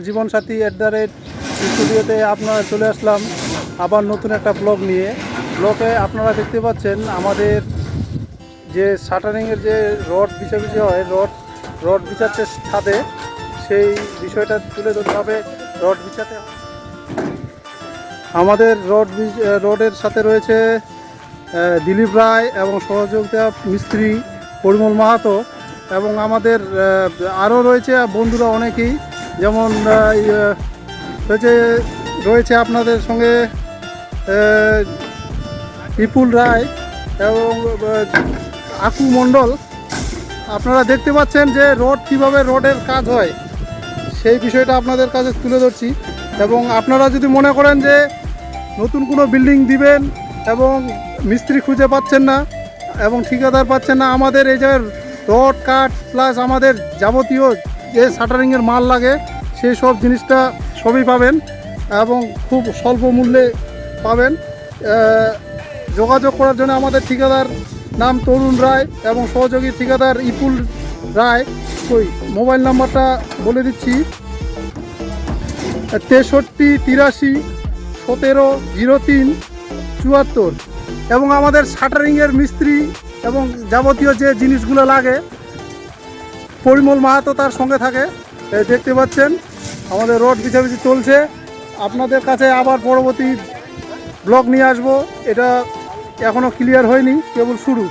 জীবনসাথী স্টুডিওতে আপনারা চলে আসলাম আবার নতুন একটা ব্লগ নিয়ে। ব্লগে আপনারা দেখতে পাচ্ছেন আমাদের যে শাটারিংয়ের যে রড বিছাবিছি হয়, রড বিছাচ্ছে ছাদে, সেই বিষয়টা তুলে ধরতে হবে। রড বিছাতে আমাদের রডের সাথে রয়েছে দিলীপ রায় এবং সহযোগিতা মিস্ত্রি পরিমল মাহাতো, এবং আমাদের আরও রয়েছে বন্ধুরা অনেকেই, যেমন রয়েছে আপনাদের সঙ্গে বিপুল রায় এবং আকু মণ্ডল। আপনারা দেখতে পাচ্ছেন যে কীভাবে রডের কাজ হয়, সেই বিষয়টা আপনাদের কাছে তুলে ধরছি। এবং আপনারা যদি মনে করেন যে নতুন কোনো বিল্ডিং দিবেন এবং মিস্ত্রি খুঁজে পাচ্ছেন না এবং ঠিকাদার পাচ্ছেন না, আমাদের এই যে রড কাঠ প্লাস আমাদের যাবতীয় যে শাটারিংয়ের মাল লাগে সেই সব জিনিসটা সবই পাবেন এবং খুব স্বল্প মূল্যে পাবেন। যোগাযোগ করার জন্য আমাদের ঠিকাদার নাম তরুণ রায় এবং সহযোগী ঠিকাদার ইপুল রায়। মোবাইল নাম্বারটা বলে দিচ্ছি, 63 83 17 03 74। এবং আমাদের শাটারিংয়ের মিস্ত্রি এবং যাবতীয় যে জিনিসগুলো লাগে পরিমল মাহাতো তার সঙ্গে থাকে। দেখতে পাচ্ছেন আমাদের রড বিছাবিছি চলছে। আপনাদের কাছে আবার পরবর্তী ব্লগ নিয়ে আসবো, এটা এখনও ক্লিয়ার হয়নি, কেবল শুরু।